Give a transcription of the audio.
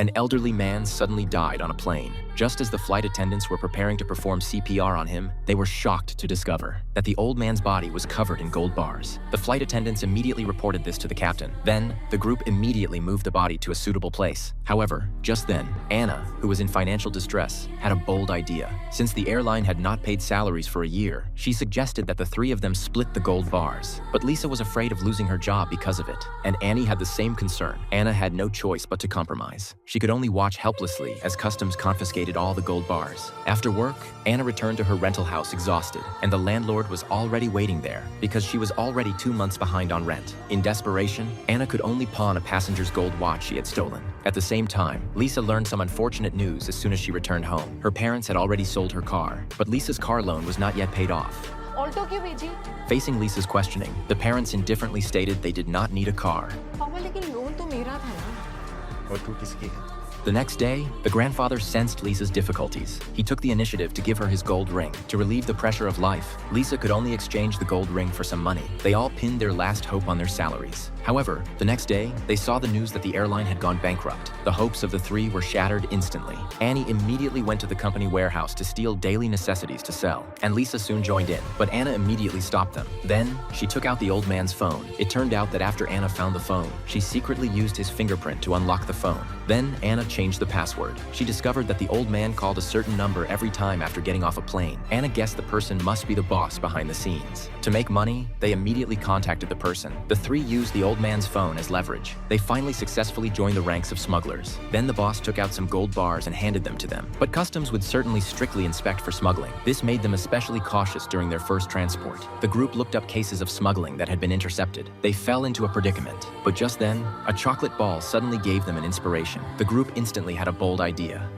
an elderly man suddenly died on a plane. Just as the flight attendants were preparing to perform CPR on him, they were shocked to discover that the old man's body was covered in gold bars. The flight attendants immediately reported this to the captain. Then, the group immediately moved the body to a suitable place. However, just then, Anna, who was in financial distress, had a bold idea. Since the airline had not paid salaries for a year, she suggested that the three of them split the gold bars. But Lisa was afraid of losing her job because of it, and Annie had the same concern. Anna had no choice but to compromise. She could only watch helplessly as customs confiscated all the gold bars. After work, Anna returned to her rental house exhausted, and the landlord was already waiting there because she was already 2 months behind on rent. In desperation, Anna could only pawn a passenger's gold watch she had stolen. At the same time, Lisa learned some unfortunate news as soon as she returned home. Her parents had already sold her car, but Lisa's car loan was not yet paid off. Alto क्यों भेजी? Facing Lisa's questioning, the parents indifferently stated they did not need a car. पापा लेकिन loan तो मेरा था ना। और तू किसकी है? The next day, the grandfather sensed Lisa's difficulties. He took the initiative to give her his gold ring. To relieve the pressure of life, Lisa could only exchange the gold ring for some money. They all pinned their last hope on their salaries. However, the next day, they saw the news that the airline had gone bankrupt. The hopes of the three were shattered instantly. Annie immediately went to the company warehouse to steal daily necessities to sell, and Lisa soon joined in, but Anna immediately stopped them. Then, she took out the old man's phone. It turned out that after Anna found the phone, she secretly used his fingerprint to unlock the phone. Then, Anna changed the password. She discovered that the old man called a certain number every time after getting off a plane. Anna guessed the person must be the boss behind the scenes. To make money, they immediately contacted the person. The three used the old man's phone as leverage. They finally successfully joined the ranks of smugglers. Then the boss took out some gold bars and handed them to them. But customs would certainly strictly inspect for smuggling. This made them especially cautious during their first transport. The group looked up cases of smuggling that had been intercepted. They fell into a predicament. But just then, a chocolate ball suddenly gave them an inspiration. The group instantly had a bold idea.